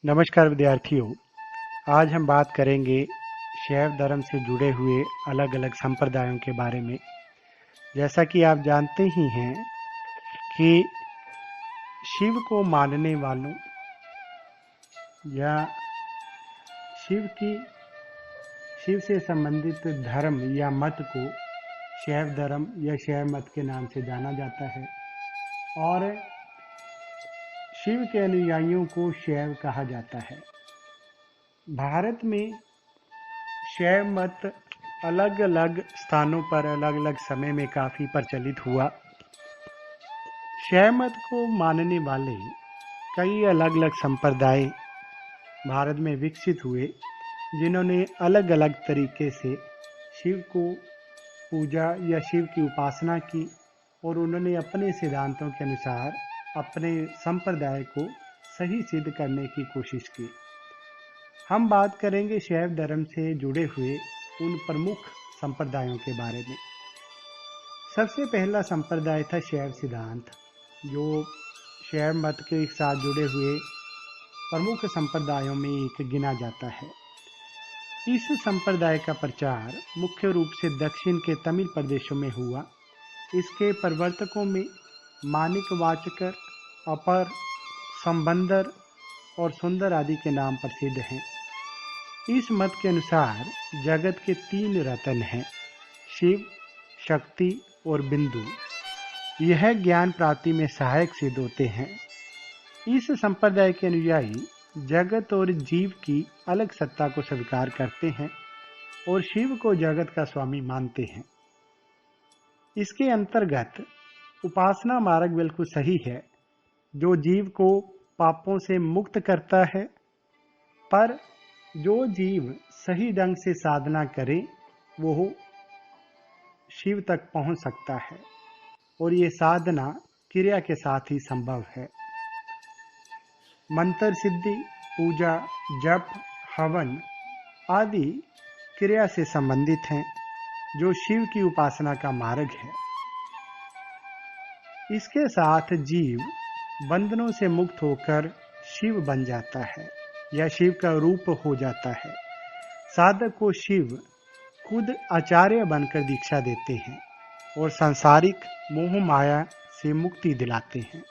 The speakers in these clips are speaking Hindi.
नमस्कार विद्यार्थियों। आज हम बात करेंगे शैव धर्म से जुड़े हुए अलग अलग संप्रदायों के बारे में। जैसा कि आप जानते ही हैं कि शिव को मानने वालों या शिव से संबंधित धर्म या मत को शैव धर्म या शैव मत के नाम से जाना जाता है और शिव के अनुयायियों को शैव कहा जाता है। भारत में शैव मत अलग अलग स्थानों पर अलग अलग समय में काफ़ी प्रचलित हुआ। शैव मत को मानने वाले कई अलग अलग संप्रदाय भारत में विकसित हुए, जिन्होंने अलग अलग तरीके से शिव को पूजा या शिव की उपासना की और उन्होंने अपने सिद्धांतों के अनुसार अपने संप्रदाय को सही सिद्ध करने की कोशिश की। हम बात करेंगे शैव धर्म से जुड़े हुए उन प्रमुख संप्रदायों के बारे में। सबसे पहला संप्रदाय था शैव सिद्धांत, जो शैव मत के साथ जुड़े हुए प्रमुख संप्रदायों में एक गिना जाता है। इस संप्रदाय का प्रचार मुख्य रूप से दक्षिण के तमिल प्रदेशों में हुआ। इसके प्रवर्तकों में मानिक वाचकर, अपर, संबंदर और सुंदर आदि के नाम प्रसिद्ध हैं। इस मत के अनुसार जगत के 3 रत्न हैं, शिव, शक्ति और बिंदु। यह ज्ञान प्राप्ति में सहायक सिद्ध होते हैं। इस संप्रदाय के अनुयायी जगत और जीव की अलग सत्ता को स्वीकार करते हैं और शिव को जगत का स्वामी मानते हैं। इसके अंतर्गत उपासना मार्ग बिल्कुल सही है, जो जीव को पापों से मुक्त करता है। पर जो जीव सही ढंग से साधना करे वो शिव तक पहुंच सकता है और ये साधना क्रिया के साथ ही संभव है। मंत्र सिद्धि, पूजा, जप, हवन आदि क्रिया से संबंधित हैं, जो शिव की उपासना का मार्ग है। इसके साथ जीव बंधनों से मुक्त होकर शिव बन जाता है या शिव का रूप हो जाता है। साधक को शिव खुद आचार्य बनकर दीक्षा देते हैं और सांसारिक मोह माया से मुक्ति दिलाते हैं।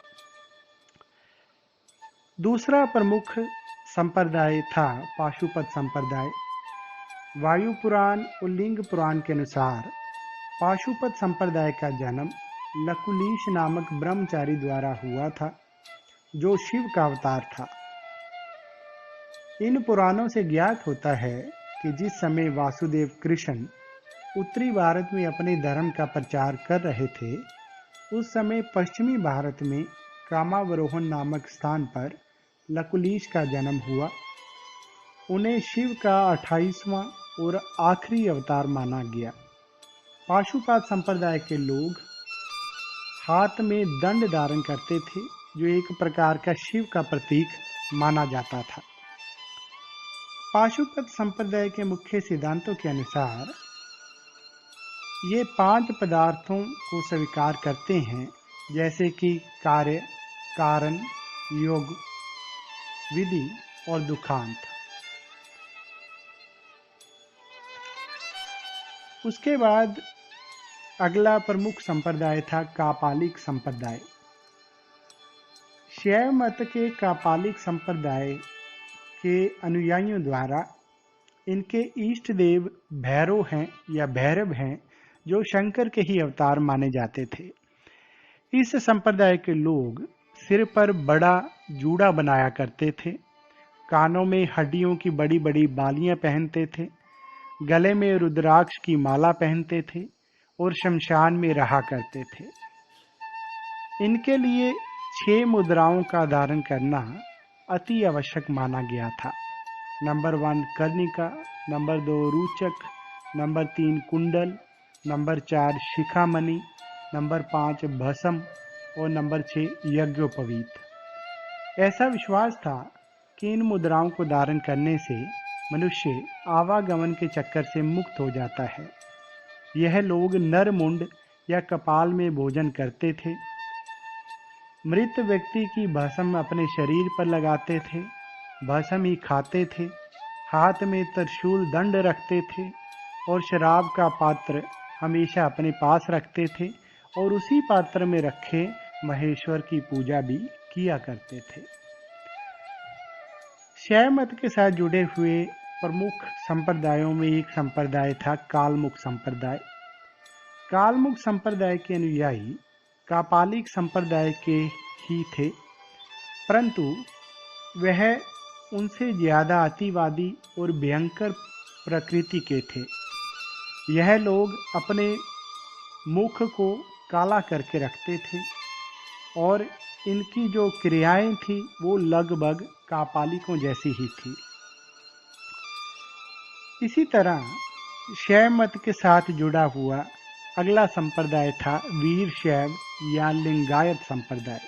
दूसरा प्रमुख संप्रदाय था पाशुपत संप्रदाय। वायु पुराण और लिंग पुराण के अनुसार पाशुपत संप्रदाय का जन्म लकुलीश नामक ब्रह्मचारी द्वारा हुआ था, जो शिव का अवतार था। इन पुराणों से ज्ञात होता है कि जिस समय वासुदेव कृष्ण उत्तरी भारत में अपने धर्म का प्रचार कर रहे थे, उस समय पश्चिमी भारत में कामावरोहन नामक स्थान पर लकुलीश का जन्म हुआ। उन्हें शिव का 28वां और आखिरी अवतार माना गया। पाशुपात संप्रदाय के लोग हाथ में दंड धारण करते थे, जो एक प्रकार का शिव का प्रतीक माना जाता था। पाशुपत संप्रदाय के मुख्य सिद्धांतों के अनुसार ये 5 पदार्थों को स्वीकार करते हैं, जैसे कि कार्य, कारण, योग, विधि और दुखांत। उसके बाद अगला प्रमुख संप्रदाय था कापालिक संप्रदाय। शैव मत के कापालिक संप्रदाय के अनुयायियों द्वारा इनके इष्ट देव भैरव हैं या भैरव हैं, जो शंकर के ही अवतार माने जाते थे। इस संप्रदाय के लोग सिर पर बड़ा जूड़ा बनाया करते थे, कानों में हड्डियों की बड़ी बड़ी बालियां पहनते थे, गले में रुद्राक्ष की माला पहनते थे और शमशान में रहा करते थे। इनके लिए 6 मुद्राओं का धारण करना अति आवश्यक माना गया था। नंबर 1 कर्णिका, नंबर 2 रूचक, नंबर 3 कुंडल, नंबर 4 शिखामणि, नंबर 5 भस्म और नंबर 6 यज्ञोपवीत। ऐसा विश्वास था कि इन मुद्राओं को धारण करने से मनुष्य आवागमन के चक्कर से मुक्त हो जाता है। यह लोग नर मुंड या कपाल में भोजन करते थे। मृत व्यक्ति की भस्म अपने शरीर पर लगाते थे भस्म ही खाते थे, हाथ में त्रिशूल दंड रखते थे और शराब का पात्र हमेशा अपने पास रखते थे और उसी पात्र में रखे महेश्वर की पूजा भी किया करते थे। शैव मत के साथ जुड़े हुए प्रमुख संप्रदायों में एक संप्रदाय था कालमुख संप्रदाय। कालमुख संप्रदाय के अनुयायी कापालिक संप्रदाय के ही थे, परंतु वह उनसे ज्यादा अतिवादी और भयंकर प्रकृति के थे। यह लोग अपने मुख को काला करके रखते थे और इनकी जो क्रियाएं थी वो लगभग कापालिकों जैसी ही थी। इसी तरह शैव मत के साथ जुड़ा हुआ अगला संप्रदाय था वीर शैव या लिंगायत संप्रदाय।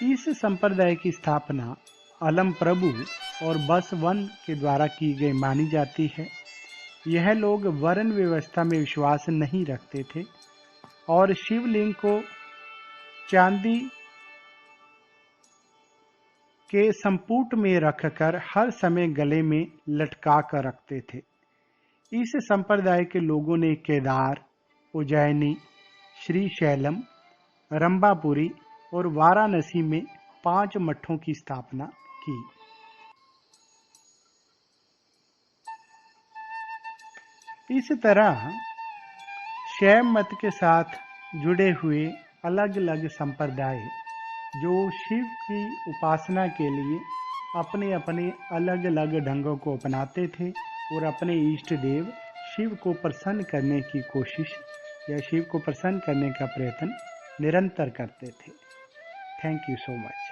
इस संप्रदाय की स्थापना अलम प्रभु और बसवन के द्वारा की गई मानी जाती है। यह लोग वर्ण व्यवस्था में विश्वास नहीं रखते थे और शिवलिंग को चांदी के संपुट में रखकर हर समय गले में लटका कर रखते थे। इस संप्रदाय के लोगों ने केदार, उज्जैनी, श्रीशैलम, रंभापुरी और वाराणसी में 5 मठों की स्थापना की। इस तरह शैव मत के साथ जुड़े हुए अलग अलग संप्रदाय जो शिव की उपासना के लिए अपने अपने अलग अलग ढंगों को अपनाते थे और अपने इष्ट देव शिव को प्रसन्न करने की कोशिश या शिव को प्रसन्न करने का प्रयत्न निरंतर करते थे। Thank you so much.